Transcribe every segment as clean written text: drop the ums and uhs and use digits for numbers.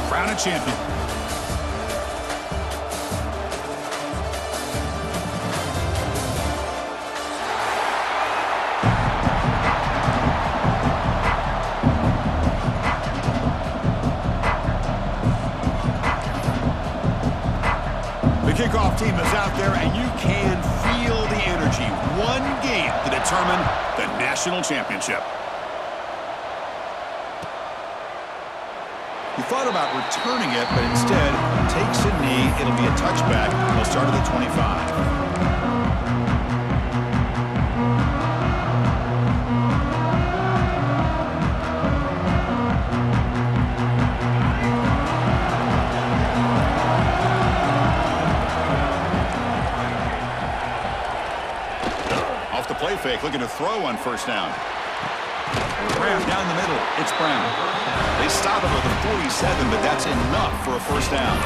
crown a champion. Kickoff team is out there, and you can feel the energy. One game to determine the national championship. He thought about returning it, but instead takes a knee. It'll be a touchback. He'll start at the 25. Play fake, looking to throw on first down. Brown down the middle. It's Brown. They stop him at the 47, but that's enough for a first down.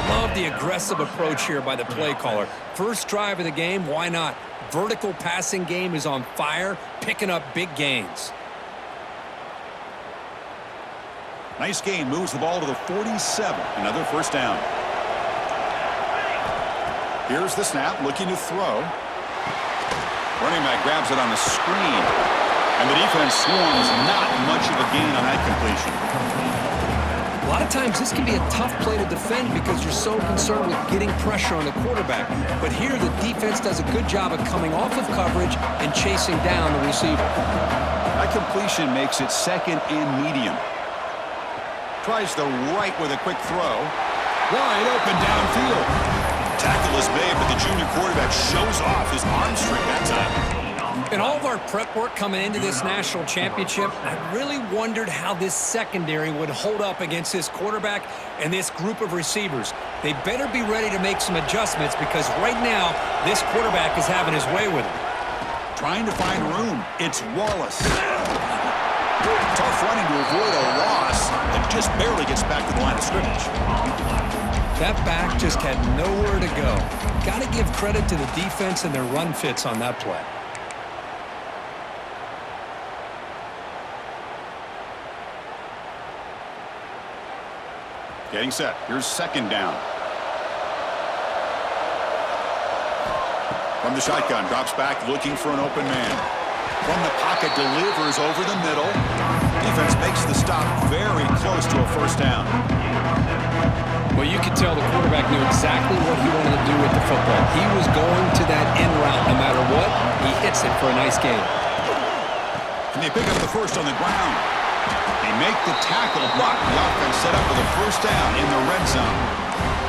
Love the aggressive approach here by the play caller. First drive of the game, why not? Vertical passing game is on fire, picking up big gains. Nice gain, moves the ball to the 47. Another first down. Here's the snap, looking to throw. Running back grabs it on the screen, and the defense swarms. Not much of a gain on that completion. A lot of times this can be a tough play to defend because you're so concerned with getting pressure on the quarterback. But here the defense does a good job of coming off of coverage and chasing down the receiver. That completion makes it second and medium. Tries the right with a quick throw. Wide open downfield. Tackle is made, but the junior quarterback shows off his arm strength that time. In all of our prep work coming into this national championship, I really wondered how this secondary would hold up against this quarterback and this group of receivers. They better be ready to make some adjustments because right now, this quarterback is having his way with him. Trying to find room. It's Wallace. Tough running to avoid a loss and just barely gets back to the line of scrimmage. That back just had nowhere to go. Got to give credit to the defense and their run fits on that play. Getting set. Here's second down. From the shotgun, drops back looking for an open man. From the pocket, delivers over the middle. Defense makes the stop very close to a first down. Well, you could tell the quarterback knew exactly what he wanted to do with the football. He was going to that end route no matter what. He hits it for a nice gain. And they pick up the first on the ground. They make the tackle, but the offense set up for the first down in the red zone.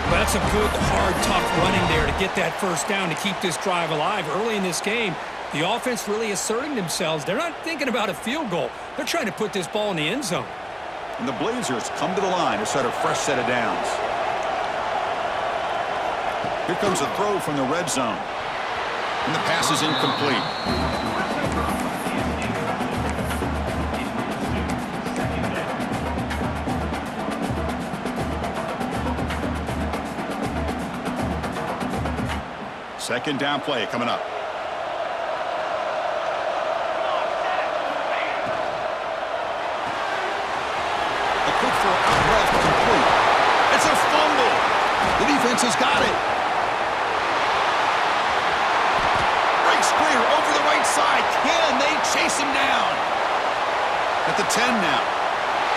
But that's a good, hard, tough running there to get that first down to keep this drive alive. Early in this game, the offense really asserting themselves. They're not thinking about a field goal. They're trying to put this ball in the end zone. And the Blazers come to the line to set a fresh set of downs. Here comes a throw from the red zone. And the pass is incomplete. Second down play coming up. A quick throw out left, complete. It's a fumble. The defense has got it. Breaks clear over the right side. Can they chase him down? At the 10 now.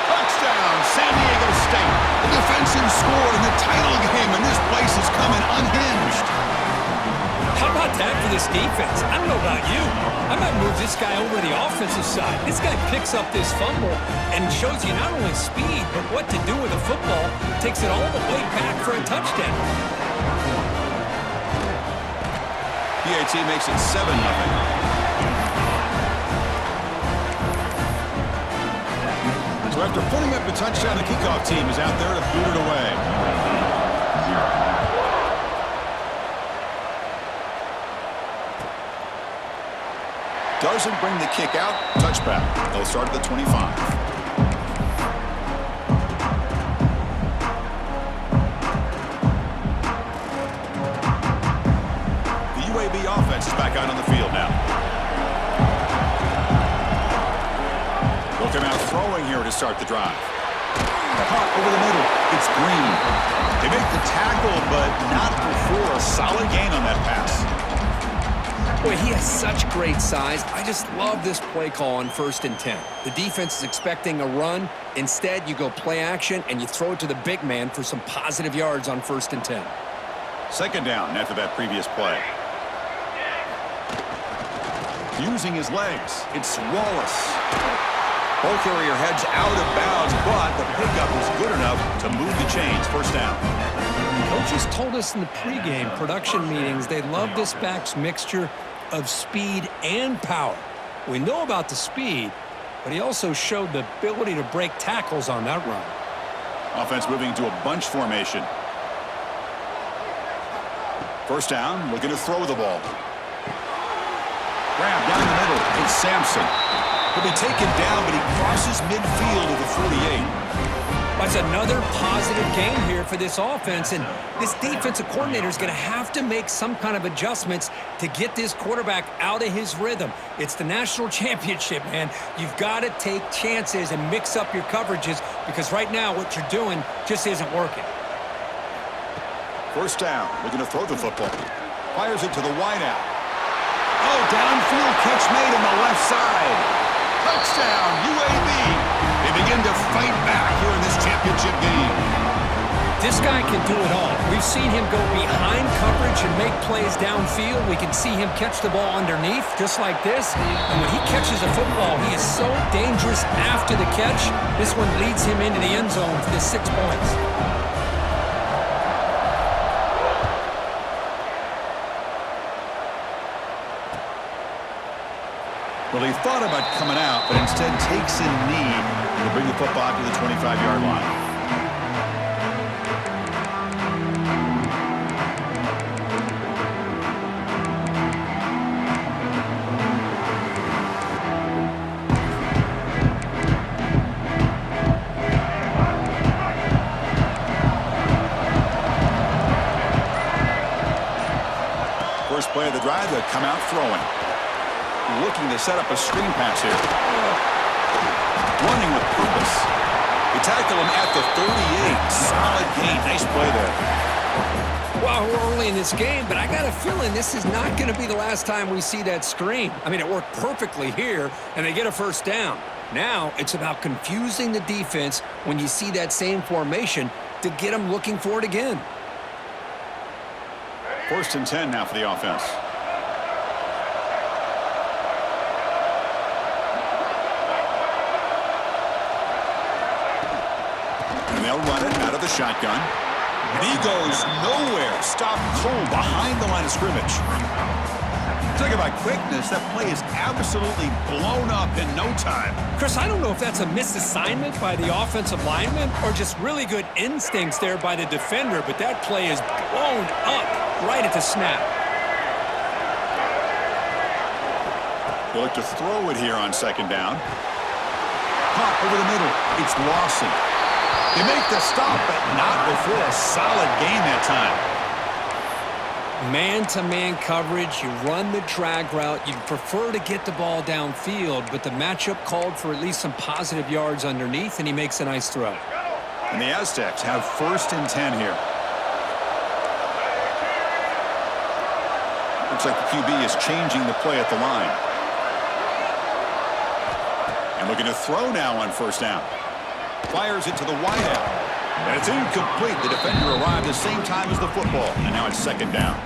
Touchdown, San Diego State. The defensive score in the title game, and this place is coming unhinged. How about that for this defense? I don't know about you. I might move this guy over to the offensive side. This guy picks up this fumble and shows you not only speed, but what to do with the football. Takes it all the way back for a touchdown. PAT makes it 7-0. So after putting up a touchdown, the kickoff team is out there to boot it away. Doesn't bring the kick out. Touchback. They'll start at the 25. The UAB offense is back out on the field now. They'll come out throwing here to start the drive. Caught over the middle. It's Green. They make the tackle, but not before a solid gain on that pass. Boy, he has such great size. I just love this play call on 1st and 10. The defense is expecting a run. Instead, you go play action, and you throw it to the big man for some positive yards on 1st and 10. 2nd down after that previous play. Using his legs, it's Wallace. Ball carrier heads out of bounds, but the pickup is good enough to move the chains. 1st down. Coaches told us in the pregame production meetings they love this back's mixture of speed and power. We know about the speed, but he also showed the ability to break tackles on that run. Offense moving into a bunch formation. 1st down, looking to throw the ball. Grab down the middle. It's Sampson. He'll be taken down, but he crosses midfield at the 48. That's another positive game here for this offense, and this defensive coordinator is going to have to make some kind of adjustments to get this quarterback out of his rhythm. It's the national championship, man. You've got to take chances and mix up your coverages because right now what you're doing just isn't working. 1st down, looking to throw the football. Fires it to the wideout. Oh, downfield catch made on the left side. Touchdown, UAB. They begin to fight back here in this championship game. This guy can do it all. We've seen him go behind coverage and make plays downfield. We can see him catch the ball underneath, just like this. And when he catches a football, he is so dangerous after the catch. This one leads him into the end zone for the 6 points. Well, he thought about coming out, but instead takes in knee to bring the football to the 25-yard line. First play of the drive, they'll come out throwing. Looking to set up a screen pass here. Running with purpose. They tackle him at the 38. Solid gain. Nice play there. Well, we're early in this game, but I got a feeling this is not going to be the last time we see that screen. I mean, it worked perfectly here, and they get a 1st down. Now it's about confusing the defense when you see that same formation to get them looking for it again. 1st and 10 now for the offense. They'll run it out of the shotgun. And he goes nowhere. Stopped cold behind the line of scrimmage. Talk about quickness. That play is absolutely blown up in no time. Chris, I don't know if that's a misassignment by the offensive lineman or just really good instincts there by the defender, but that play is blown up right at the snap. They look to throw it here on 2nd down. Caught over the middle. It's Lawson. They make the stop, but not before a solid gain that time. Man-to-man coverage, you run the drag route. You'd prefer to get the ball downfield, but the matchup called for at least some positive yards underneath, and he makes a nice throw. And the Aztecs have 1st and 10 here. Looks like the QB is changing the play at the line. And looking to throw now on 1st down. Fires it to the wideout. And it's incomplete. The defender arrived the same time as the football. And now it's 2nd down.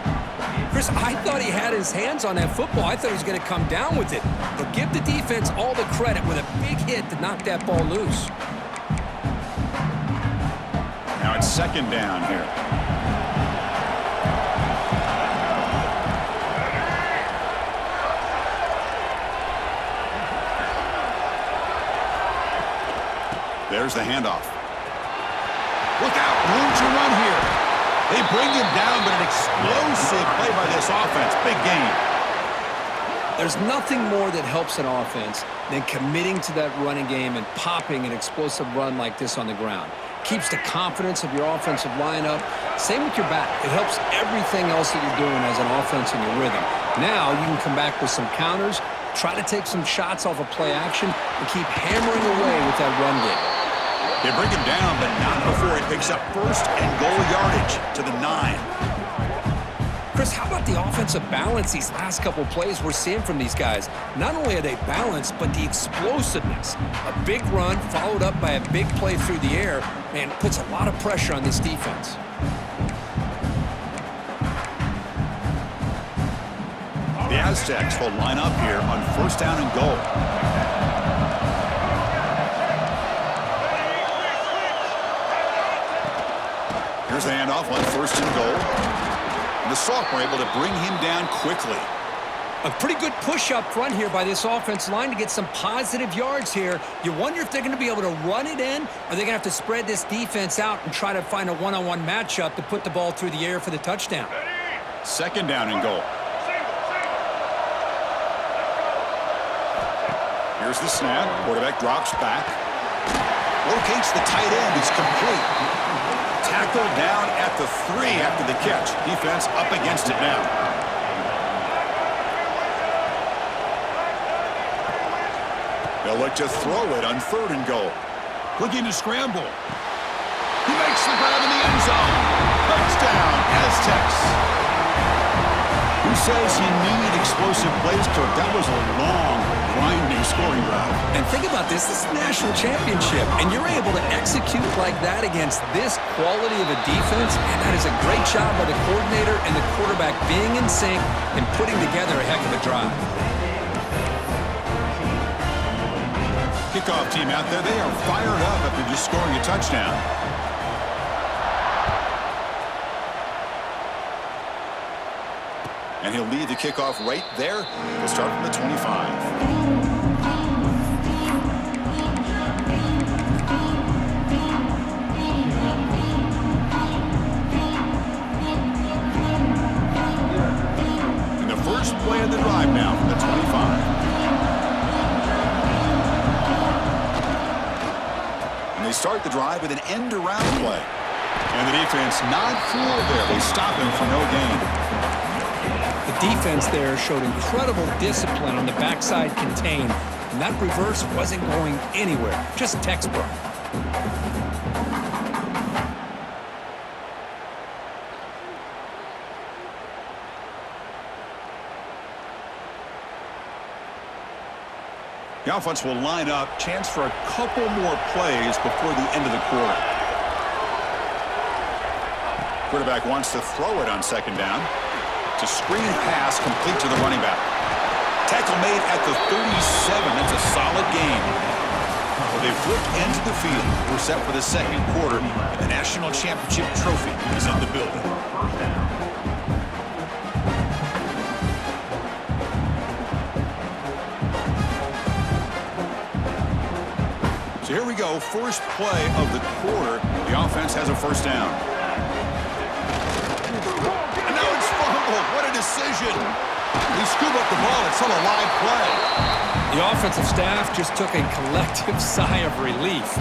Chris, I thought he had his hands on that football. I thought he was going to come down with it. But give the defense all the credit with a big hit to knock that ball loose. Now it's 2nd down here. There's the handoff. Look out, room to run here. They bring him down, but an explosive play by this offense. Big gain. There's nothing more that helps an offense than committing to that running game and popping an explosive run like this on the ground. Keeps the confidence of your offensive line up. Same with your back. It helps everything else that you're doing as an offense in your rhythm. Now you can come back with some counters, try to take some shots off of play action, and keep hammering away with that run game. They bring him down, but not before he picks up first and goal yardage to the 9. Chris, how about the offensive balance these last couple plays we're seeing from these guys? Not only are they balanced, but the explosiveness. A big run followed up by a big play through the air, man, puts a lot of pressure on this defense. The Aztecs will line up here on first down and goal. Here's the handoff on first and goal. And the sophomore able to bring him down quickly. A pretty good push up front here by this offense line to get some positive yards here. You wonder if they're going to be able to run it in, or they're going to have to spread this defense out and try to find a one-on-one matchup to put the ball through the air for the touchdown. Second down and goal. Here's the snap. Quarterback drops back. Locates the tight end. It's complete. Tackled down at the 3 after the catch. Defense up against it now. They'll look to throw it on third and goal. Looking to scramble. He makes the grab in the end zone. Touchdown, Aztecs. Who says you need explosive plays, Kirk? That was a long, grinding scoring drive. And think about this. This is a national championship, and you're able to execute like that against this quality of a defense, and that is a great job by the coordinator and the quarterback being in sync and putting together a heck of a drive. Kickoff team out there, they are fired up after just scoring a touchdown. And he'll lead the kickoff right there. We'll start from the 25. And the first play of the drive now from the 25. And they start the drive with an end-around play. And the defense not fooled there. They stop him for no gain. The defense there showed incredible discipline on the backside contain, and that reverse wasn't going anywhere, just textbook. The offense will line up, chance for a couple more plays before the end of the quarter. Quarterback wants to throw it on second down. It's a screen pass complete to the running back. Tackle made at the 37. That's a solid gain. Well, they flipped into the field. We're set for the second quarter. The national championship trophy is in the building. So here we go. First play of the quarter. The offense has a first down. What a decision. He scooped up the ball. It's still a live play. The offensive staff just took a collective sigh of relief.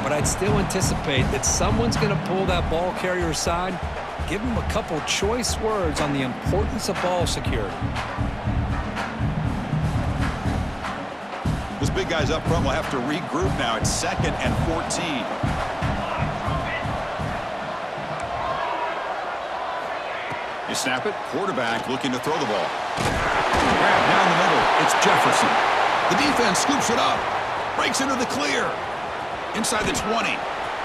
But I'd still anticipate that someone's going to pull that ball carrier aside, give him a couple choice words on the importance of ball security. Those big guys up front will have to regroup now. It's 2nd and 14. You snap it, quarterback looking to throw the ball. Grab down the middle, it's Jefferson. The defense scoops it up, breaks into the clear. Inside the 20,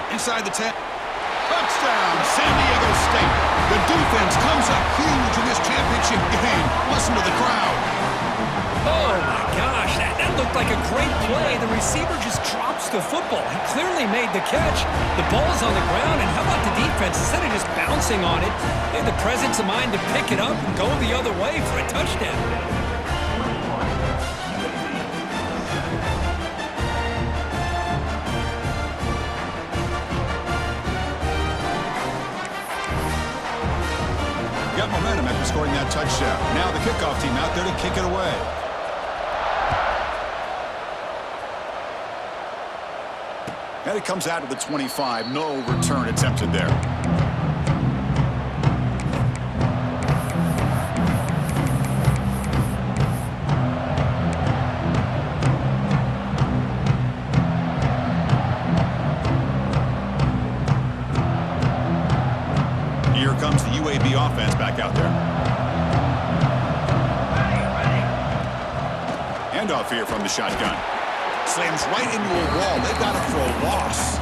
inside the 10. Touchdown, San Diego State. The defense comes up huge in this championship game. Listen to the crowd. Oh, my gosh, that looked like a great play. The receiver just drops the football. He clearly made the catch. The ball's on the ground, and how about the defense? Instead of just bouncing on it, they had the presence of mind to pick it up and go the other way for a touchdown. Got momentum after scoring that touchdown. Now the kickoff team out there to kick it away. And it comes out to the 25. No return attempted there. comes the UAB offense back out there. Handoff here from the shotgun. Slams right into a wall. They got it for a loss.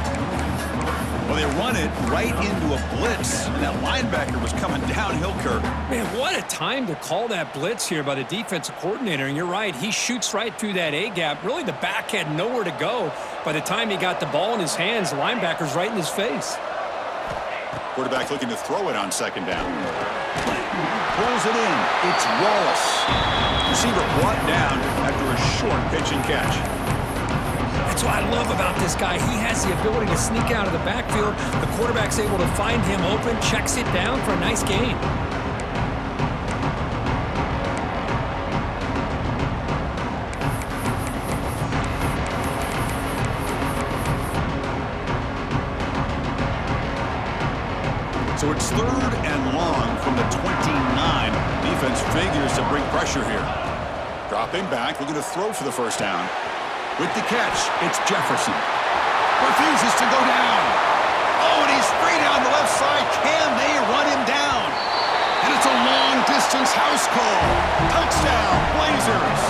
Well, they run it right into a blitz, and that linebacker was coming downhill, Kirk. Man, what a time to call that blitz here by the defensive coordinator. And you're right, he shoots right through that A-gap. Really, the back had nowhere to go. By the time he got the ball in his hands, the linebacker's right in his face. Quarterback looking to throw it on second down. Pulls it in. It's Wallace. Receiver brought down after a short pitch and catch. That's what I love about this guy. He has the ability to sneak out of the backfield. The quarterback's able to find him open, checks it down for a nice gain. So it's 3rd and long from the 29. Defense figures to bring pressure here. Dropping back, looking to throw for the first down. With the catch, it's Jefferson. Refuses to go down. Oh, and he's free down the left side. Can they run him down? And it's a long-distance house call. Touchdown, Blazers.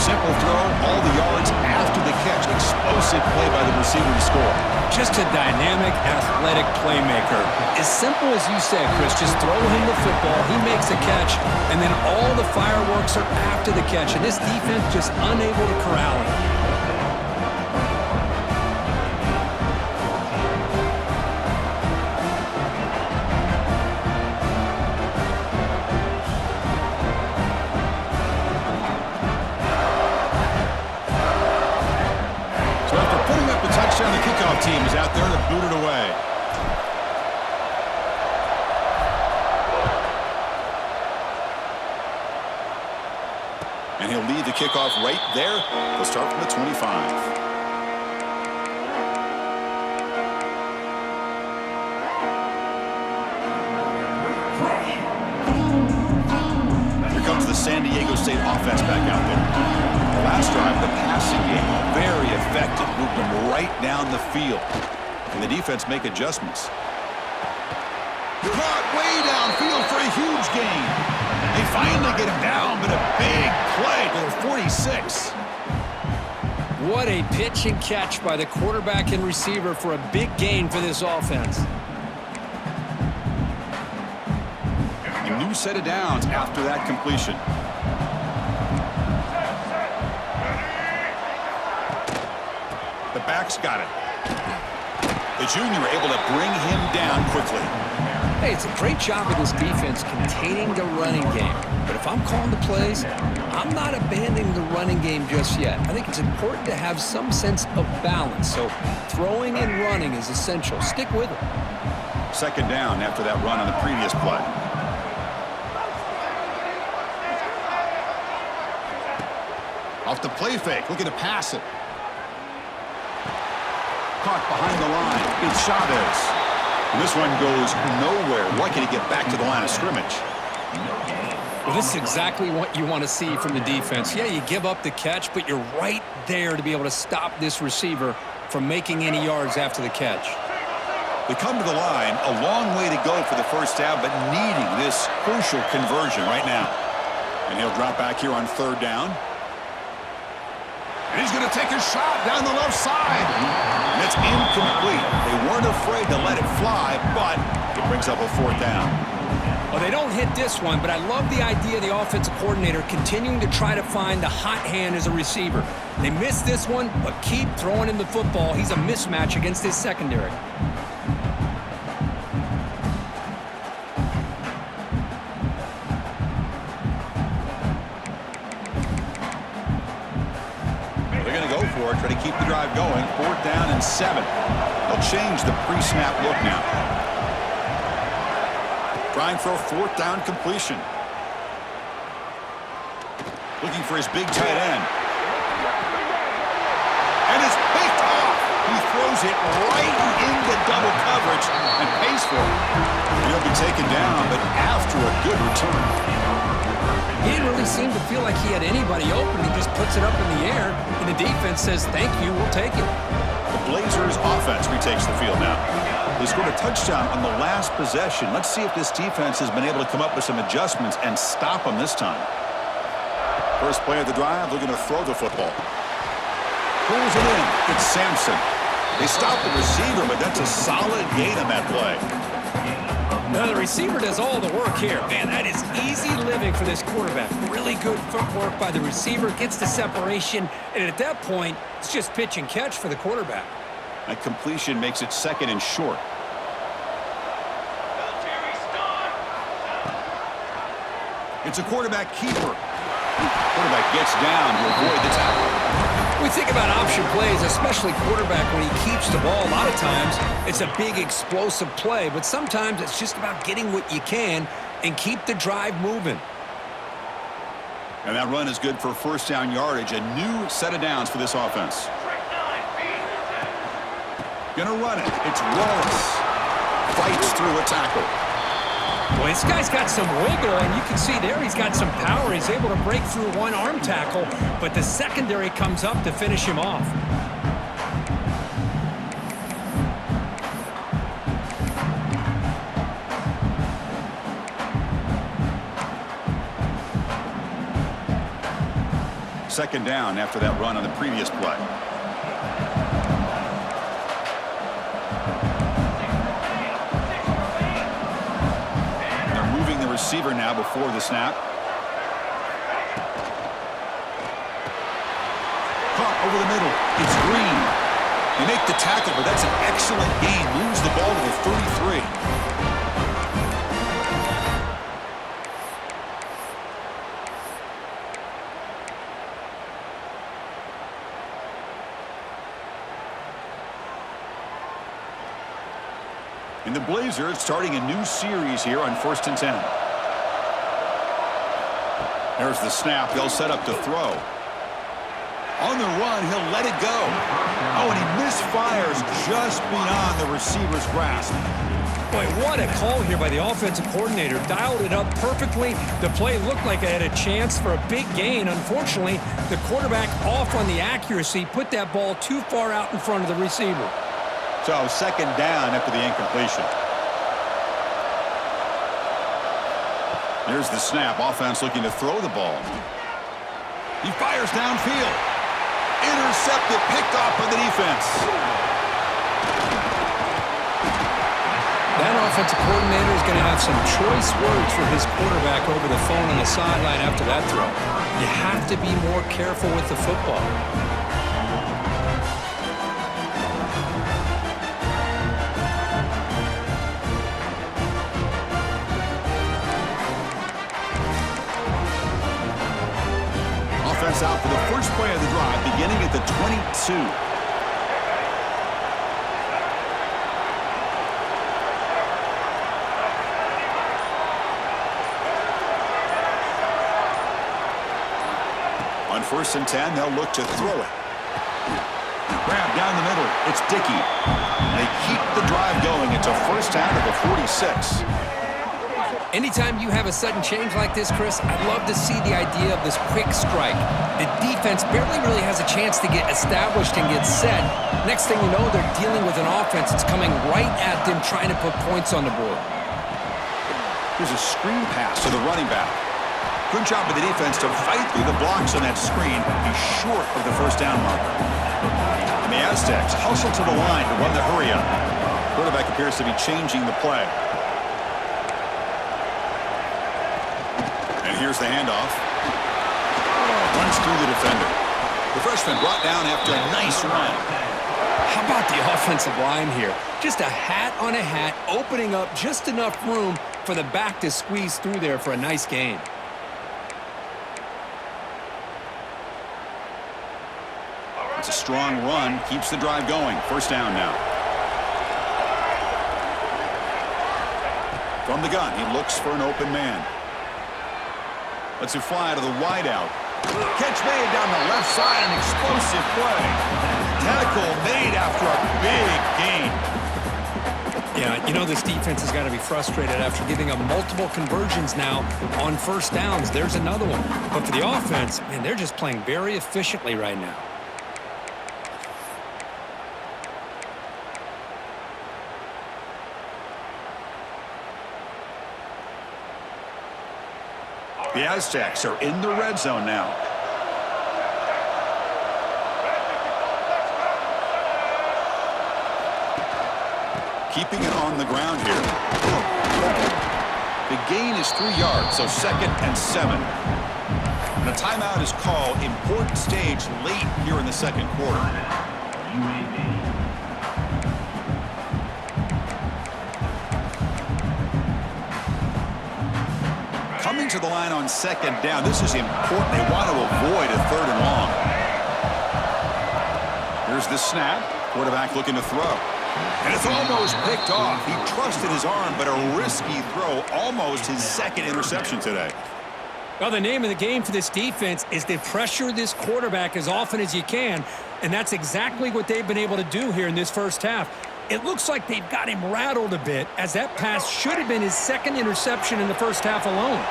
Simple throw, all the yards after the catch. Explosive play by the receiver to score. Just a dynamic, athletic playmaker. As simple as you said, Chris, just throw him the football, he makes a catch, and then all the fireworks are after the catch, and this defense just unable to corral him. The kickoff team is out there to boot it away. And he'll lead the kickoff right there. They'll start from the 25. Here comes the San Diego State offense back out there. Last drive, the passing game, very effective. Moved them right down the field. And the defense make adjustments. Caught way downfield for a huge gain. They finally get him down, but a big play to the 46. What a pitch and catch by the quarterback and receiver for a big gain for this offense. A new set of downs after that completion. The back's got it. The junior able to bring him down quickly. Hey, it's a great job of this defense containing the running game. But if I'm calling the plays, I'm not abandoning the running game just yet. I think it's important to have some sense of balance. So throwing and running is essential. Stick with it. Second down after that run on the previous play. Off the play fake, looking to pass it. Caught behind the line. It's Chavez. And this one goes nowhere. Lucky to get back to the line of scrimmage. Well, this is exactly what you want to see from the defense. Yeah, you give up the catch, but you're right there to be able to stop this receiver from making any yards after the catch. They come to the line, a long way to go for the first down, but needing this crucial conversion right now. And he'll drop back here on 3rd down. And he's going to take a shot down the left side. And it's incomplete. They weren't afraid to let it fly, but it brings up a 4th down. Well, they don't hit this one, but I love the idea of the offensive coordinator continuing to try to find the hot hand as a receiver. They missed this one, but keep throwing him the football. He's a mismatch against his secondary. Try to keep the drive going. 4th down and 7. They'll change the pre-snap look now. Trying for a 4th down completion. Looking for his big tight end. And it's picked off. He throws it right into double coverage and pays for it. He'll be taken down, but after a good return. He didn't really seem to feel like he had anybody open. He just puts it up in the air, and the defense says, thank you, we'll take it. The Blazers offense retakes the field now. They scored a touchdown on the last possession. Let's see if this defense has been able to come up with some adjustments and stop them this time. First play of the drive, looking to throw the football. Pulls it in. It's Sampson. They stop the receiver, but that's a solid gain on that play. Now the receiver does all the work here. Man, that is easy living for this quarterback. Really good footwork by the receiver, gets the separation, and at that point, it's just pitch and catch for the quarterback. That completion makes it second and short. It's a quarterback keeper. Quarterback gets down to avoid the tackle. We think about option plays, especially quarterback when he keeps the ball. A lot of times, it's a big explosive play, but sometimes it's just about getting what you can and keep the drive moving. And that run is good for first down yardage, a new set of downs for this offense. Gonna run it. It's Wallace. Fights through a tackle. Well, this guy's got some wiggle, and you can see there he's got some power. He's able to break through one arm tackle, but the secondary comes up to finish him off. Second down after that run on the previous play. Receiver now before the snap. Caught over the middle. It's Green. They make the tackle, but that's an excellent gain. Moves the ball to the 33. And the Blazers starting a new series here on 1st and 10. There's the snap. They'll set up to throw. On the run, he'll let it go. Oh, and he misfires just beyond the receiver's grasp. Boy, what a call here by the offensive coordinator. Dialed it up perfectly. The play looked like it had a chance for a big gain. Unfortunately, the quarterback off on the accuracy, put that ball too far out in front of the receiver. So second down after the incompletion. Here's the snap. Offense looking to throw the ball. He fires downfield. Intercepted, picked off by the defense. That offensive coordinator is going to have some choice words for his quarterback over the phone on the sideline after that throw. You have to be more careful with the football. Offense out for the first play of the drive, beginning at the 22. On 1st and 10, they'll look to throw it. Grab down the middle. It's Dickey. They keep the drive going. It's a first down at the 46. Anytime you have a sudden change like this, Chris, I'd love to see the idea of this quick strike. The defense barely really has a chance to get established and get set. Next thing you know, they're dealing with an offense that's coming right at them, trying to put points on the board. Here's a screen pass to the running back. Good job by the defense to fight through the blocks on that screen, be short of the first down marker. And the Aztecs hustle to the line to run the hurry-up. Quarterback appears to be changing the play. Here's the handoff. Runs through the defender. The freshman brought down after a nice run. How about the offensive line here? Just a hat on a hat, opening up just enough room for the back to squeeze through there for a nice gain. It's a strong run, keeps the drive going. First down now. From the gun, he looks for an open man. Lets it fly to the wideout. Catch made down the left side, an explosive play. Tackle made after a big gain. Yeah, you know this defense has got to be frustrated after giving up multiple conversions now on first downs. There's another one. But for the offense, man, they're just playing very efficiently right now. The Aztecs are in the red zone now. Keeping it on the ground here. The gain is 3 yards, so 2nd and 7. And a timeout is called. Important stage late here in the second quarter. UAB. Coming to the line on 2nd down. This is important. They want to avoid a 3rd and long. Here's the snap. Quarterback looking to throw. And it's almost picked off. He trusted his arm, but a risky throw. Almost his 2nd interception today. Well, the name of the game for this defense is to pressure this quarterback as often as you can, and that's exactly what they've been able to do here in this first half. It looks like they've got him rattled a bit, as that pass should have been his 2nd interception in the first half alone.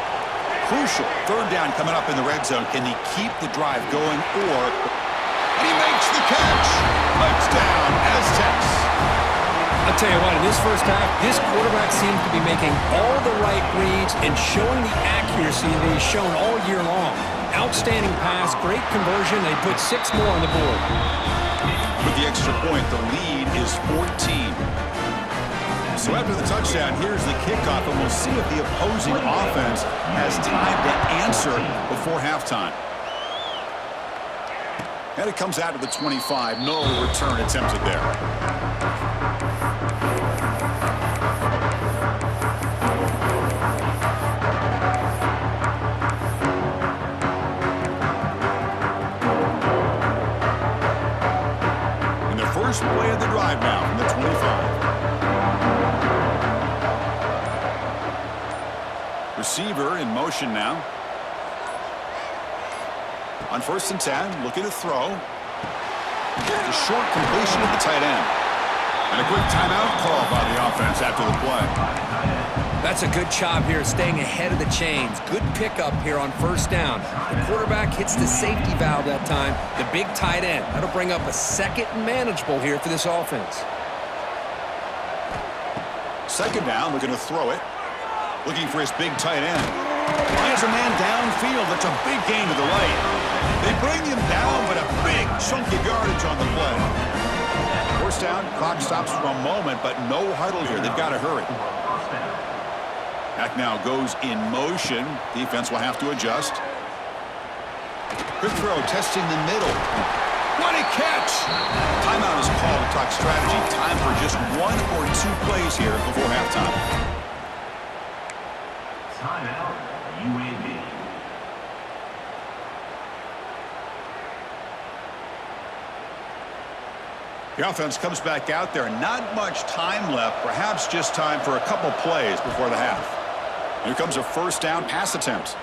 Crucial 3rd down coming up in the red zone. Can he keep the drive going, or... And he makes the catch! Touchdown, Aztecs! I'll tell you what, in this first half, this quarterback seems to be making all the right reads and showing the accuracy that he's shown all year long. Outstanding pass, great conversion. They put 6 more on the board. With the extra point, the lead is 14. So after the touchdown, here's the kickoff, and we'll see if the opposing offense has time to answer before halftime. And it comes out to the 25. No return attempted there. First play of the drive now from the 25. Receiver in motion now. On 1st and 10, looking to throw. A short completion at the tight end. And a quick timeout call by the offense after the play. That's a good job here staying ahead of the chains. Good pickup here on 1st down. The quarterback hits the safety valve that time. The big tight end. That'll bring up a 2nd and manageable here for this offense. 2nd down, looking to throw it. Looking for his big tight end. Finds a man downfield. That's a big gain to the right. They bring him down, but a big chunk of yardage on the play. 1st down, clock stops for a moment, but no huddle here. They've got to hurry. Back now goes in motion. Defense will have to adjust. Quick throw, testing the middle. What a catch! Timeout is called to talk strategy. Time for just 1 or 2 plays here before halftime. Timeout, UAB. The offense comes back out there. Not much time left. Perhaps just time for a couple plays before the half. Here comes a 1st down pass attempt.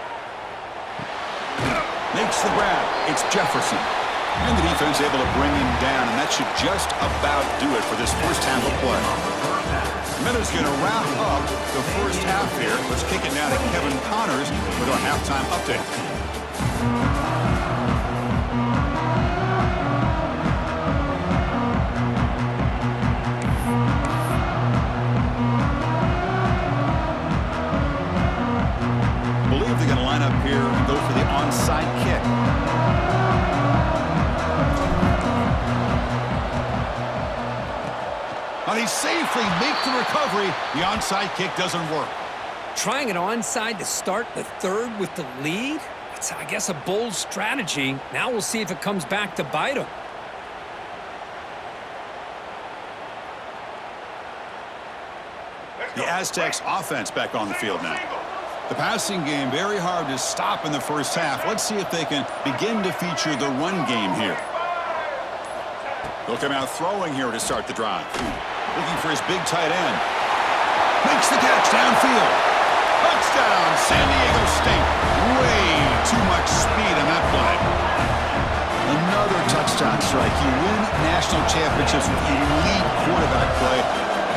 Makes the grab. It's Jefferson. And the defense able to bring him down, and that should just about do it for this first half of play. Miller's going to wrap up the first half here. Let's kick it now to Kevin Connors with our halftime update. They're going to line up here and go for the onside kick. And he safely makes the recovery. The onside kick doesn't work. Trying it onside to start the 3rd with the lead? That's, I guess, a bold strategy. Now we'll see if it comes back to bite him. The Aztecs offense back on the field now. The passing game very hard to stop in the first half. Let's see if they can begin to feature the run game here. They'll come out throwing here to start the drive. Looking for his big tight end. Makes the catch downfield. Touchdown, San Diego State. Way too much speed on that play. Another touchdown strike. You win national championships with elite quarterback play.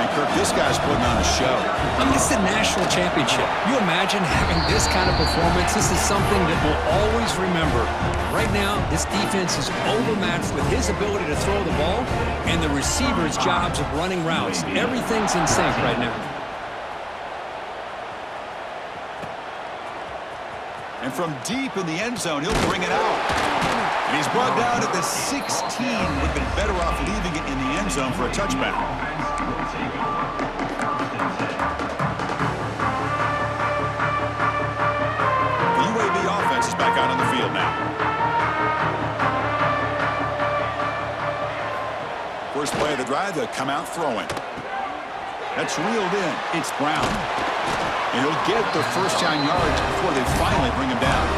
And Kirk, this guy's putting on a show. I mean, this is a national championship. You imagine having this kind of performance? This is something that we'll always remember. Right now, this defense is overmatched with his ability to throw the ball and the receiver's jobs of running routes. Everything's in sync right now. And from deep in the end zone, he'll bring it out. And he's brought down at the 16. Would have been better off leaving it in the end zone for a touchback. The UAB offense is back out on the field now. First play of the drive, they'll come out throwing. That's reeled in. It's Brown. And he'll get the first down yards before they finally bring him down.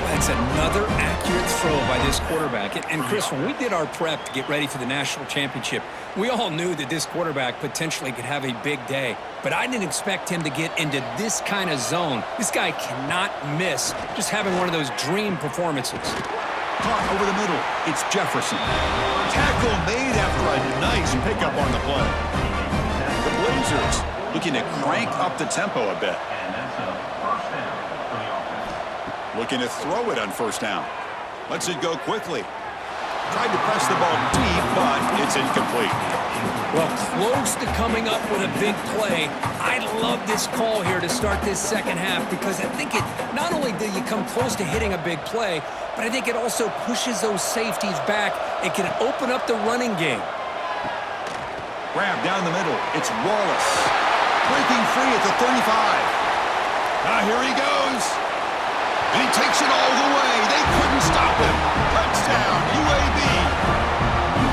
That's another accurate throw by this quarterback. And Chris, when we did our prep to get ready for the national championship, we all knew that this quarterback potentially could have a big day. But I didn't expect him to get into this kind of zone. This guy cannot miss just having one of those dream performances. Caught over the middle. It's Jefferson. Tackle made after a nice pickup on the play. The Blazers looking to crank up the tempo a bit. And that's a first down for the offense. Looking to throw it on first down. Lets it go quickly. Tried to press the ball deep, but it's incomplete. Well, close to coming up with a big play. I love this call here to start this second half because I think it not only do you come close to hitting a big play, but I think it also pushes those safeties back. It can open up the running game. Grab down the middle. It's Wallace. Breaking free at the 35. Here he goes. And he takes it all the way. They couldn't stop him. Touchdown, UAB.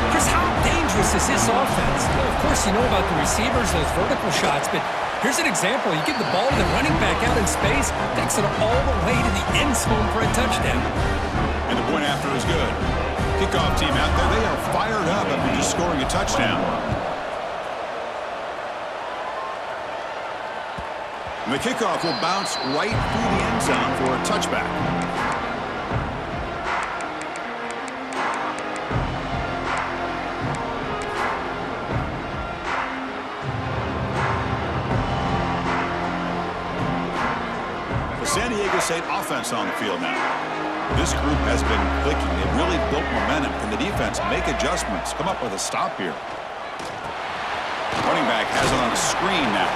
Chris, how dangerous is this offense? Well, of course, you know about the receivers, those vertical shots, but here's an example. You give the ball to the running back out in space, takes it all the way to the end zone for a touchdown. And the point after is good. Kickoff team out there, they are fired up after just scoring a touchdown. And the kickoff will bounce right through the end zone for a touchback. The San Diego State offense on the field now. This group has been clicking. They've really built momentum. Can the defense make adjustments? Come up with a stop here. Running back has it on a screen now.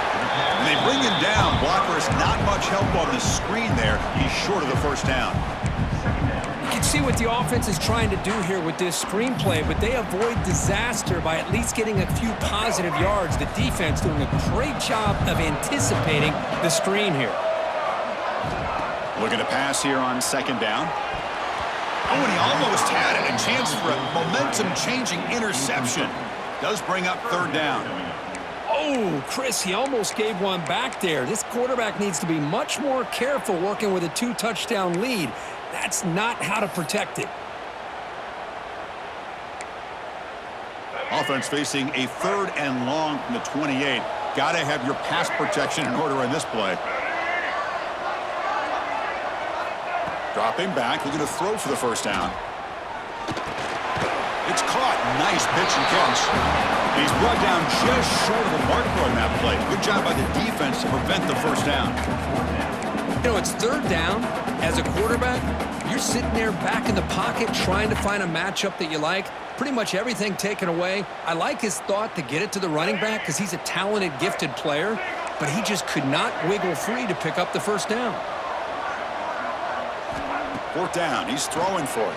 And they bring him down. Blockers not much help on the screen there. He's short of the first down. You can see what the offense is trying to do here with this screenplay, but they avoid disaster by at least getting a few positive yards. The defense doing a great job of anticipating the screen here. Looking to pass here on second down. Oh, and he almost had it. A chance for a momentum-changing interception. Does bring up third down. Oh, Chris, he almost gave one back there. This quarterback needs to be much more careful working with a 2-touchdown lead. That's not how to protect it. Offense facing a third and long from the 28. Got to have your pass protection in order in this play. Dropping back, looking to throw for the first down. It's caught. Nice pitch and catch. He's brought down just short of the marker on that play. Good job by the defense to prevent the first down. You know, it's third down. As a quarterback, you're sitting there back in the pocket trying to find a matchup that you like. Pretty much everything taken away. I like his thought to get it to the running back because he's a talented, gifted player, but he just could not wiggle free to pick up the first down. Fourth down. He's throwing for it.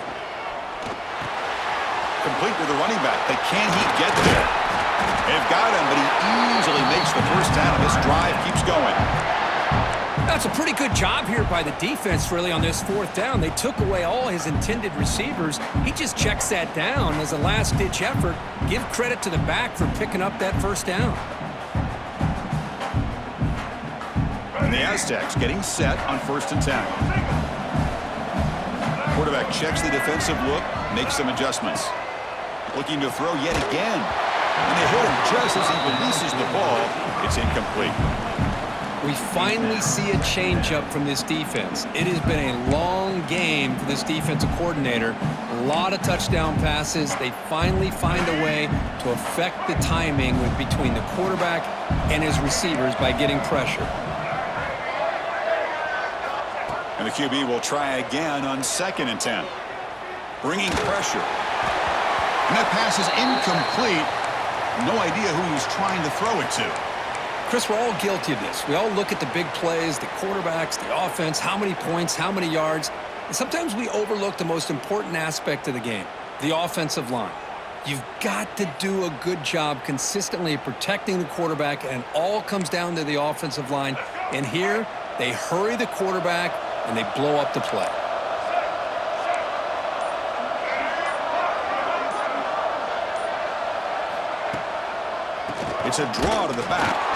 Complete with the running back, but can he get there? They've got him, but he easily makes the first down, and this drive keeps going. That's a pretty good job here by the defense, really, on this fourth down. They took away all his intended receivers. He just checks that down as a last-ditch effort. Give credit to the back for picking up that first down. And the Aztecs getting set on 1st and 10. Quarterback checks the defensive look, makes some adjustments. Looking to throw yet again. And they hit him just as he releases the ball. It's incomplete. We finally see a changeup from this defense. It has been a long game for this defensive coordinator. A lot of touchdown passes. They finally find a way to affect the timing between the quarterback and his receivers by getting pressure. And the QB will try again on 2nd and 10. Bringing pressure. And that pass is incomplete. No idea who he's trying to throw it to. Chris, we're all guilty of this. We all look at the big plays, the quarterbacks, the offense, how many points, how many yards. And sometimes we overlook the most important aspect of the game, the offensive line. You've got to do a good job consistently protecting the quarterback, and it all comes down to the offensive line. And here, they hurry the quarterback, and they blow up the play. It's a draw to the back.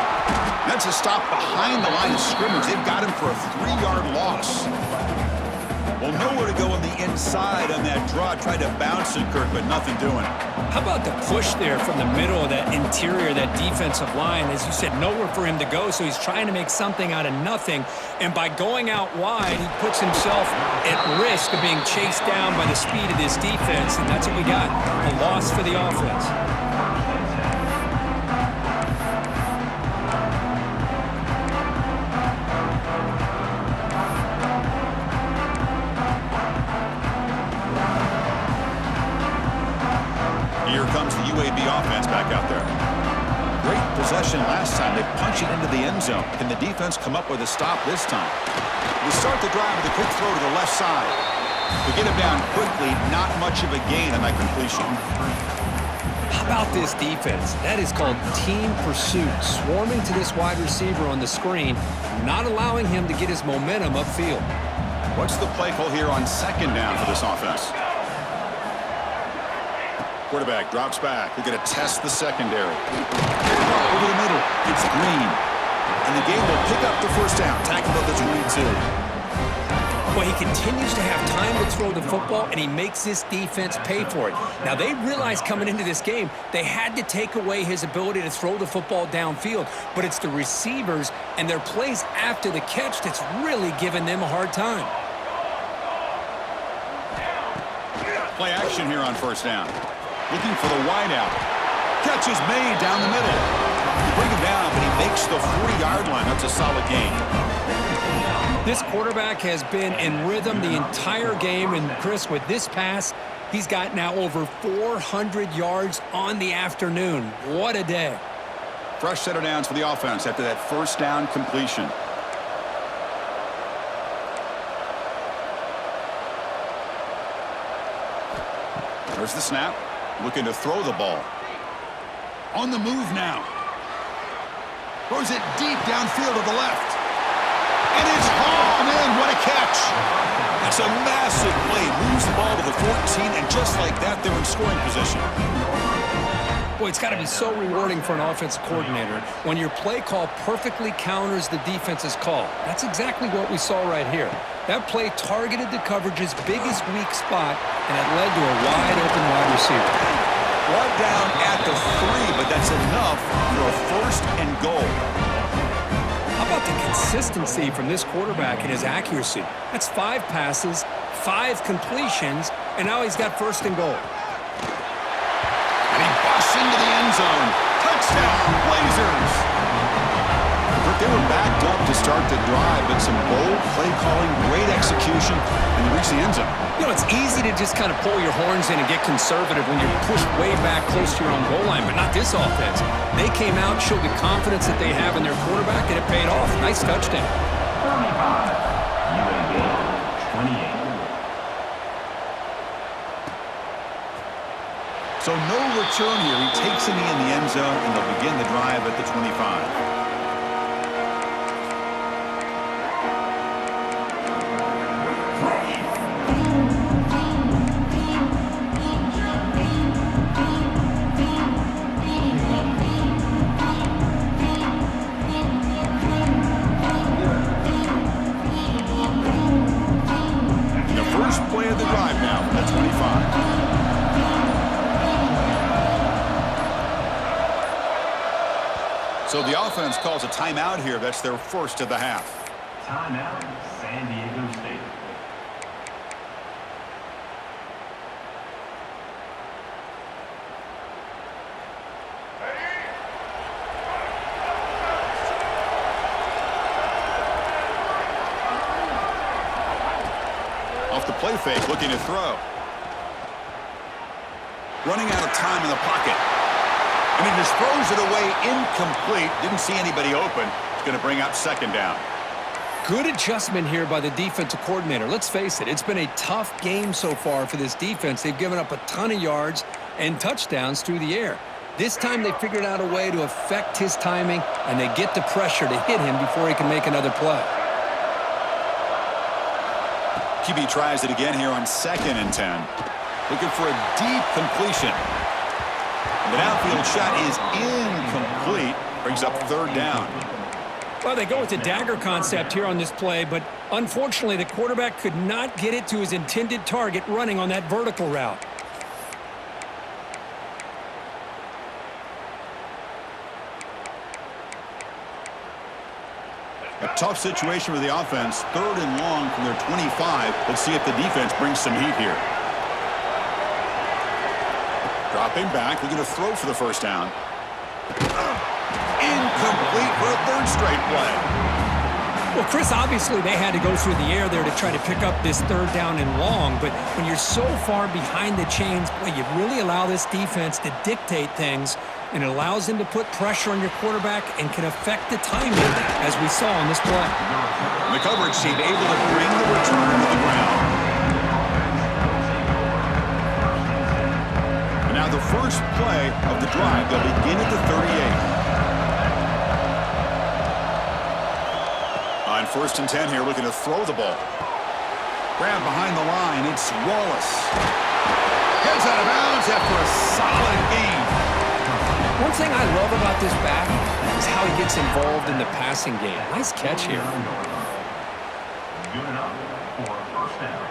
That's a stop behind the line of scrimmage. They've got him for a 3-yard loss. Well, nowhere to go on the inside on that draw. Tried to bounce it, Kirk, but nothing doing. How about the push there from the middle of that interior, that defensive line? As you said, nowhere for him to go, so he's trying to make something out of nothing. And by going out wide, he puts himself at risk of being chased down by the speed of this defense, and that's what we got, a loss for the offense. Here comes the UAB offense back out there. Great possession last time. They punch it into the end zone. Can the defense come up with a stop this time? We start the drive with a quick throw to the left side. To get him down quickly, not much of a gain on that completion. How about this defense? That is called team pursuit. Swarming to this wide receiver on the screen, not allowing him to get his momentum upfield. What's the play call here on second down for this offense? Quarterback drops back. They're going to test the secondary. Over the middle. It's Green. And the game will pick up the first down. Tackled at the 22. Well, he continues to have time to throw the football, and he makes this defense pay for it. Now, they realized coming into this game they had to take away his ability to throw the football downfield, but it's the receivers and their plays after the catch that's really giving them a hard time. Play action here on first down. Looking for the wideout. Catch is made down the middle. You bring him down, but he makes the 40-yard line. That's a solid gain. This quarterback has been in rhythm the entire game, and Chris, with this pass, he's got now over 400 yards on the afternoon. What a day. Fresh set of downs for the offense after that first down completion. There's the snap. Looking to throw the ball. On the move now. Throws it deep downfield to the left. And it's hauled in. What a catch. That's a massive play. Moves the ball to the 14, and just like that, they're in scoring position. Boy, it's got to be so rewarding for an offensive coordinator when your play call perfectly counters the defense's call. That's exactly what we saw right here. That play targeted the coverage's biggest weak spot, and it led to a wide-open wide receiver. Brought down at the 3, but that's enough for a first and goal. How about the consistency from this quarterback and his accuracy? That's 5 passes, 5 completions, and now he's got first and goal. And he busts into the end zone. Touchdown, Blazers! They were backed up to start the drive, but some bold play calling, great execution, and they reach the end zone. You know, it's easy to just kind of pull your horns in and get conservative when you're pushed way back close to your own goal line, but not this offense. They came out, showed the confidence that they have in their quarterback, and it paid off. Nice touchdown. 35, UAB 28. So no return here. He takes it in the end zone, and they'll begin the drive at the 25. So the offense calls a timeout here. That's their first of the half. Timeout, San Diego State. Off the play fake, looking to throw. Running out of time in the pocket. And he just throws it away incomplete. Didn't see anybody open. It's going to bring up second down. Good adjustment here by the defensive coordinator. Let's face it, it's been a tough game so far for this defense. They've given up a ton of yards and touchdowns through the air. This time they figured out a way to affect his timing, and they get the pressure to hit him before he can make another play. QB tries it again here on 2nd and 10. Looking for a deep completion. The downfield shot is incomplete. Brings up 3rd down. Well, they go with the dagger concept here on this play, but unfortunately the quarterback could not get it to his intended target running on that vertical route. A tough situation for the offense. 3rd and long from their 25. Let's see if the defense brings some heat here. Dropping back, looking to throw for the 1st down. Incomplete for a 3rd straight play. Well, Chris, obviously they had to go through the air there to try to pick up this 3rd down and long, but when you're so far behind the chains, boy, you really allow this defense to dictate things, and it allows them to put pressure on your quarterback and can affect the timing, as we saw on this play. The coverage team able to bring the return to the ground. And now the first play of the drive. They'll begin at the 38. On 1st and 10 here, looking to throw the ball. Grab behind the line. It's Wallace. Heads out of bounds after a solid gain. One thing I love about this back is how he gets involved in the passing game. Nice catch here. Good enough for a 1st down.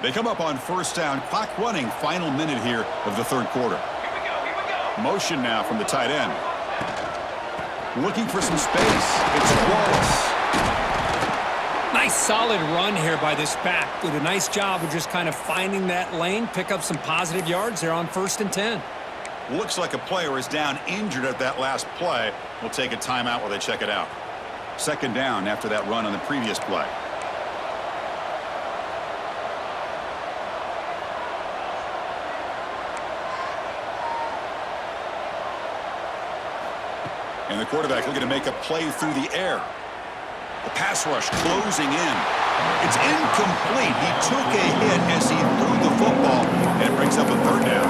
They come up on 1st down. Clock running. Final minute here of the 3rd quarter. Motion now from the tight end. Looking for some space. It's Wallace. Nice solid run here by this back. Did a nice job of just kind of finding that lane, pick up some positive yards there on 1st and 10. Looks like a player is down injured at that last play. We'll take a timeout while they check it out. 2nd down after that run on the previous play. And the quarterback looking to make a play through the air. The pass rush closing in. It's incomplete. He took a hit as he threw the football, and it brings up a 3rd down.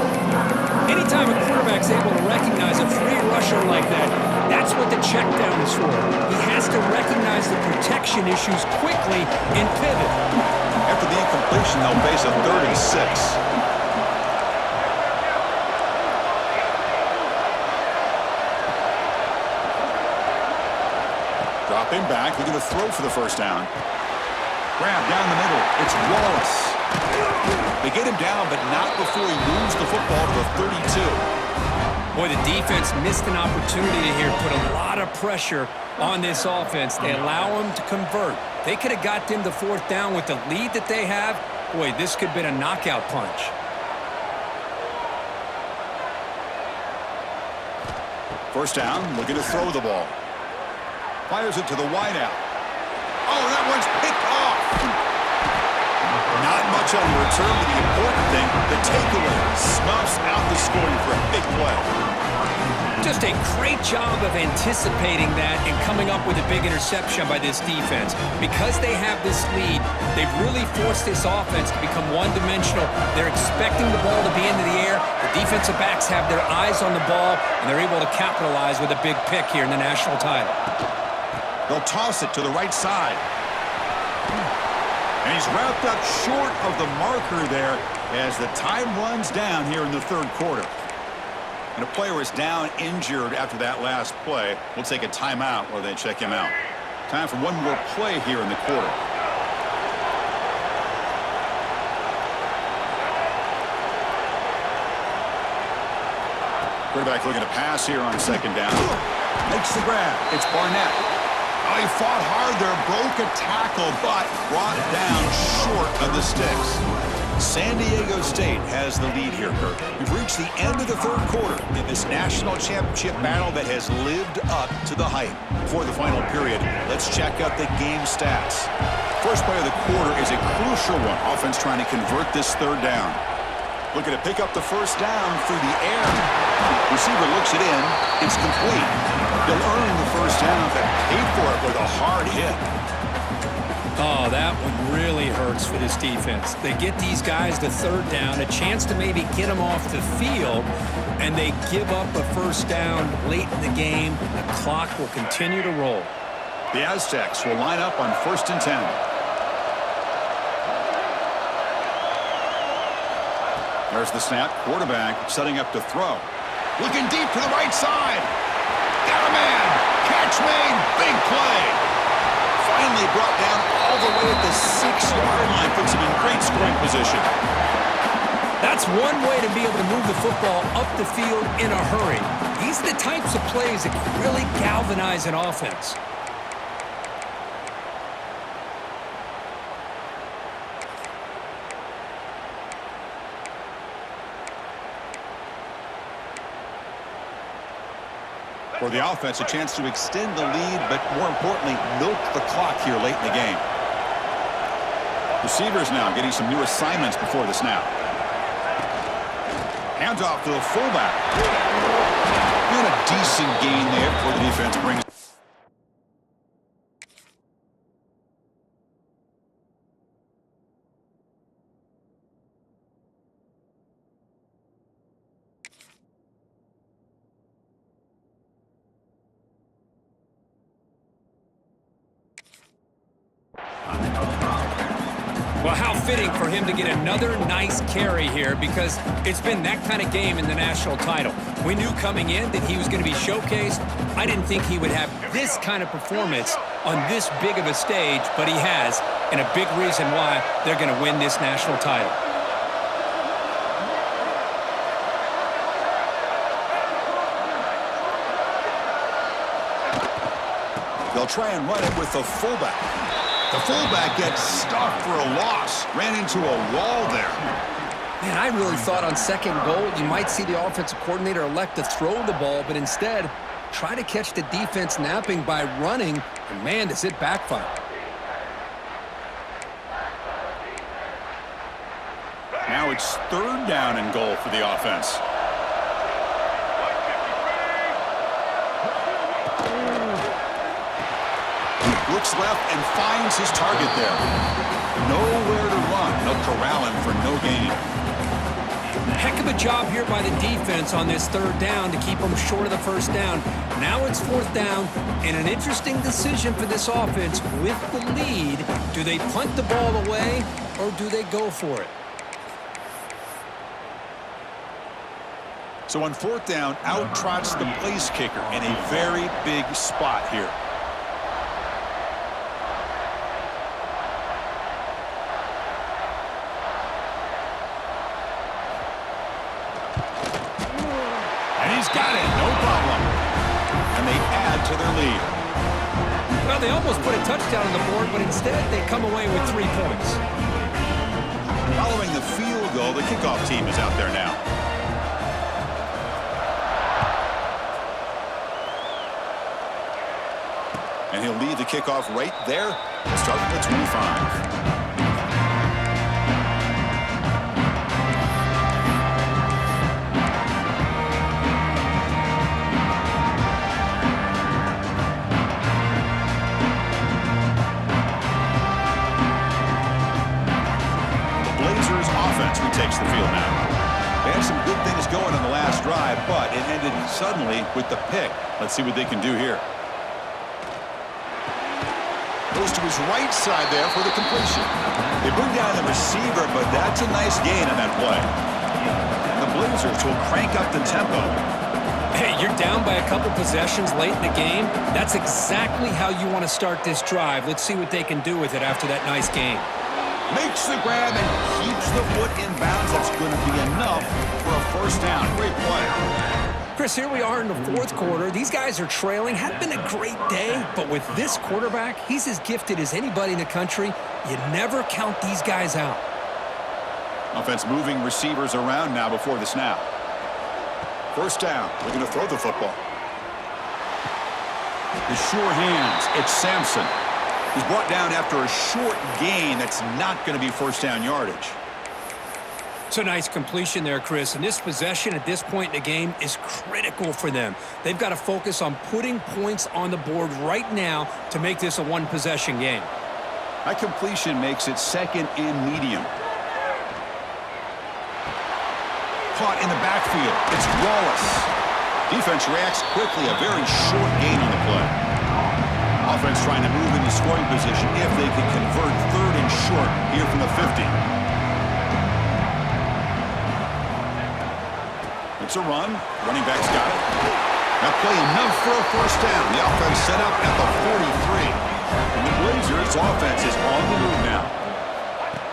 Anytime a quarterback's able to recognize a free rusher like that, that's what the check down is for. He has to recognize the protection issues quickly and pivot. After the incompletion, they'll face a 3rd and 6. Dropping back, looking to throw for the 1st down. Grab down the middle. It's Wallace. They get him down, but not before he moves the football to the 32. Boy, the defense missed an opportunity here to put a lot of pressure on this offense. They allow him to convert. They could have got them the 4th down with the lead that they have. Boy, this could have been a knockout punch. First down, looking to throw the ball. Fires it to the wideout. Oh, that one's picked off. Not much on the return, but the important thing, the takeaway, snuffs out the scoring for a big play. Just a great job of anticipating that and coming up with a big interception by this defense. Because they have this lead, they've really forced this offense to become one-dimensional. They're expecting the ball to be into the air. The defensive backs have their eyes on the ball, and they're able to capitalize with a big pick here in the national title. They'll toss it to the right side. And he's wrapped up short of the marker there as the time runs down here in the 3rd quarter. And a player is down injured after that last play. We'll take a timeout while they check him out. Time for one more play here in the quarter. Quarterback looking to pass here on 2nd down. Makes the grab. It's Barnett. Oh, he fought hard there, broke a tackle, but brought down short of the sticks. San Diego State has the lead here, Kirk. We've reached the end of the third quarter in this national championship battle that has lived up to the hype. For the final period, let's check out the game stats. First play of the quarter is a crucial one. Offense trying to convert this third down. Looking to pick up the first down through the air. Receiver looks it in. It's complete. They'll earn the first down, but paid for it with a hard hit. Oh, that one really hurts for this defense. They get these guys to third down, a chance to maybe get them off the field, and they give up a first down late in the game. The clock will continue to roll. The Aztecs will line up on 1st and 10. There's the snap. Quarterback setting up to throw. Looking deep to the right side. Got a man. Catch made. Big play. Finally brought down all the way at the 6-yard line. Puts him in great scoring position. That's one way to be able to move the football up the field in a hurry. These are the types of plays that can really galvanize an offense. For the offense, a chance to extend the lead, but more importantly, milk the clock here late in the game. Receivers now getting some new assignments before the snap. Hands off to the fullback. And a decent gain there before the defense brings. Well, how fitting for him to get another nice carry here, because it's been that kind of game in the national title. We knew coming in that he was going to be showcased. I didn't think he would have this kind of performance on this big of a stage, but he has, and a big reason why they're going to win this national title. They'll try and run it with the fullback. The fullback gets stopped for a loss. Ran into a wall there. Man, I really thought on second goal you might see the offensive coordinator elect to throw the ball, but instead try to catch the defense napping by running, and man, does it backfire. Now it's 3rd down and goal for the offense. Looks left and finds his target there. Nowhere to run. They'll corral him for no gain. Heck of a job here by the defense on this 3rd down to keep them short of the first down. Now it's 4th down, and an interesting decision for this offense with the lead. Do they punt the ball away, or do they go for it? So on 4th down, out trots the place kicker in a very big spot here. Got it, no problem. And they add to their lead. Well, they almost put a touchdown on the board, but instead they come away with 3 points. Following the field goal, the kickoff team is out there now. And he'll lead the kickoff right there. We'll start from the 25. Takes the field now. They had some good things going on the last drive, but it ended suddenly with the pick. Let's see what they can do here. Goes to his right side there for the completion. They bring down the receiver, but that's a nice gain on that play. And the Blazers will crank up the tempo. Hey, you're down by a couple possessions late in the game. That's exactly how you want to start this drive. Let's see what they can do with it after that nice game. Makes the grab and keeps the foot in bounds. That's going to be enough for a first down. Great play. Chris, here we are in the 4th quarter. These guys are trailing. Had been a great day, but with this quarterback, he's as gifted as anybody in the country. You never count these guys out. Offense moving receivers around now before the snap. First down. They're going to throw the football. The sure hands. It's Sampson. He's brought down after a short gain that's not going to be first down yardage. It's a nice completion there, Chris. And this possession at this point in the game is critical for them. They've got to focus on putting points on the board right now to make this a one-possession game. That completion makes it second and medium. Caught in the backfield. It's Wallace. Defense reacts quickly. A very short gain on the play. Offense trying to move into scoring position if they can convert third and short here from the 50. It's a run. Running back's got it. That play enough for a first down. The offense set up at the 43. And the Blazers' offense is on the move now.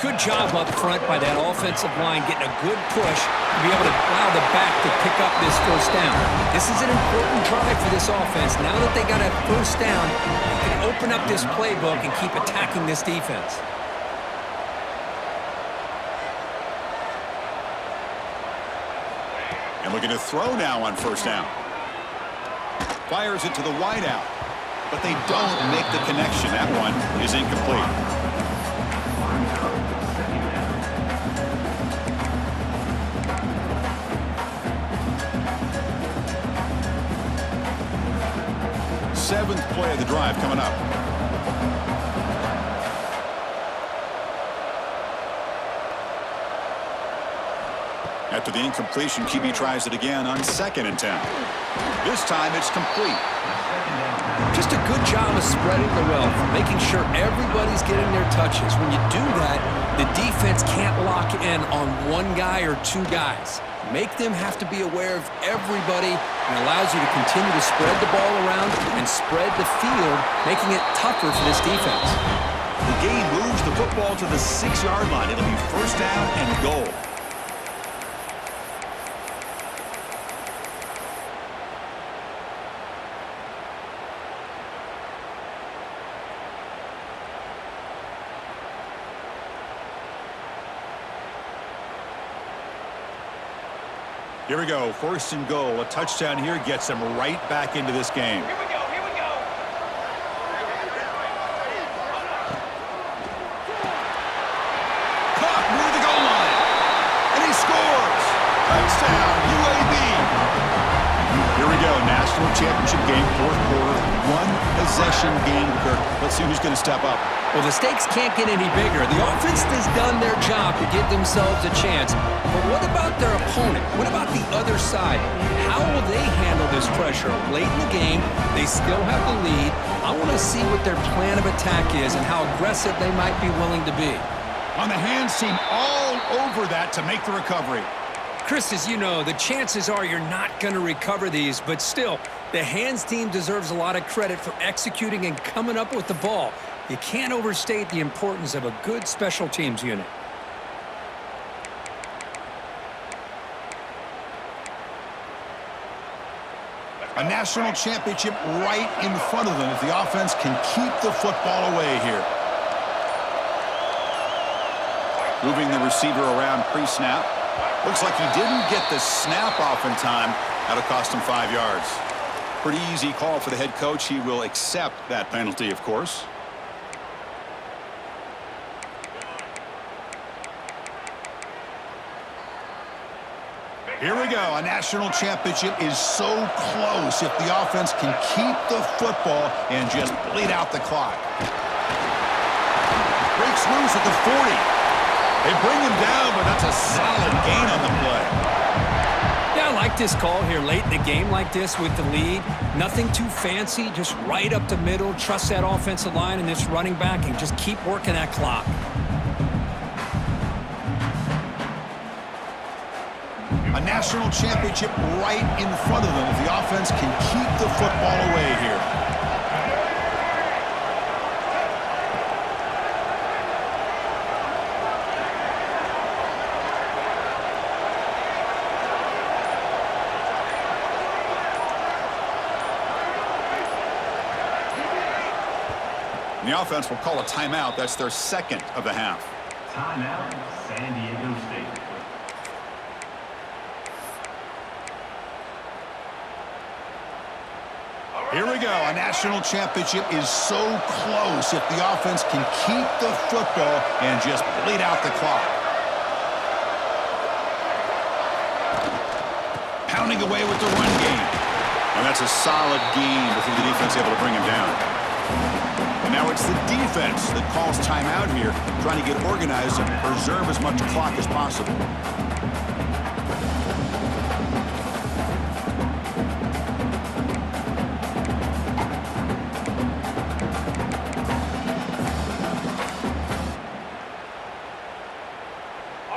Good job up front by that offensive line, getting a good push to be able to allow the back to pick up this first down. This is an important drive for this offense. Now that they got a first down, you can open up this playbook and keep attacking this defense. And looking to throw now on first down. Fires it to the wideout. But they don't make the connection. That one is incomplete. Seventh play of the drive coming up. After the incompletion, QB tries it again on 2nd and 10. This time it's complete. Just a good job of spreading the wealth, making sure everybody's getting their touches. When you do that, the defense can't lock in on one guy or two guys. Make them have to be aware of everybody, and allows you to continue to spread the ball around and spread the field, making it tougher for this defense. The game moves the football to the 6-yard line. It'll be first down and goal. Here we go, first and goal. A touchdown here gets them right back into this game. Here we go, here we go. Caught near the goal line. And he scores. Touchdown, UAB. Here we go, national championship game, fourth quarter. One possession game, Kirk. Let's see who's going to step up. Well, the stakes can't get any bigger. The offense has done their job to give themselves a chance. But what about their opponent? What about the other side? How will they handle this pressure? Late in the game, they still have the lead. I want to see what their plan of attack is and how aggressive they might be willing to be. On the hands team, all over that to make the recovery. Chris, as you know, the chances are you're not going to recover these, but still, the hands team deserves a lot of credit for executing and coming up with the ball. You can't overstate the importance of a good special teams unit. A national championship right in front of them if the offense can keep the football away here. Moving the receiver around pre-snap. Looks like he didn't get the snap off in time. That'll cost him 5 yards. Pretty easy call for the head coach. He will accept that penalty, of course. Here we go. A national championship is so close if the offense can keep the football and just bleed out the clock. Breaks loose at the 40. They bring him down, but that's a solid gain on the play. Yeah, I like this call here late in the game like this with the lead. Nothing too fancy, just right up the middle. Trust that offensive line and this running back and just keep working that clock. A national championship right in front of them if the offense can keep the football away here. And the offense will call a timeout. That's their second of the half. Timeout, San Diego State. Here we go. A national championship is so close if the offense can keep the football and just bleed out the clock. Pounding away with the run game. And that's a solid gain before the defense able to bring him down. And now it's the defense that calls timeout here, trying to get organized and preserve as much clock as possible.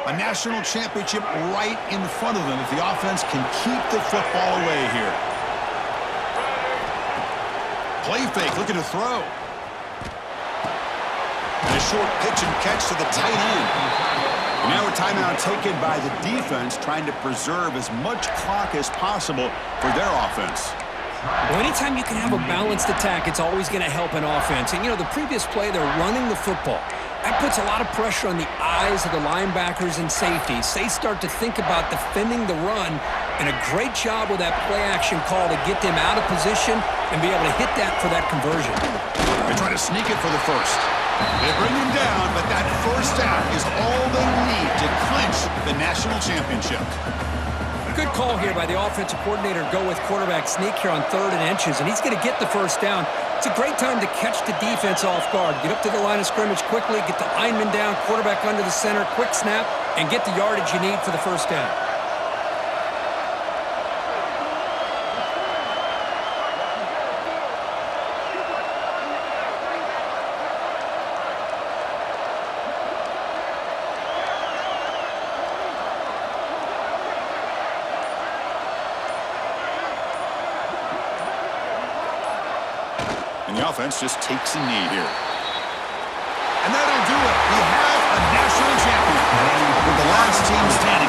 A national championship right in front of them if the offense can keep the football away here. Play fake, looking to throw. And a short pitch and catch to the tight end. And now a timeout taken by the defense, trying to preserve as much clock as possible for their offense. Well, anytime you can have a balanced attack, it's always going to help an offense. And, you know, the previous play, they're running the football. That puts a lot of pressure on the eyes of the linebackers and safeties. They start to think about defending the run, and a great job with that play-action call to get them out of position and be able to hit that for that conversion. They try to sneak it for the first. They bring him down, but that first down is all they need to clinch the national championship. Good call here by the offensive coordinator to go with quarterback sneak here on 3rd and inches, and he's going to get the first down. It's a great time to catch the defense off guard. Get up to the line of scrimmage quickly, get the lineman down, quarterback under the center, quick snap, and get the yardage you need for the first down. And the offense just takes a knee here. And that'll do it. We have a national champion with the last team standing.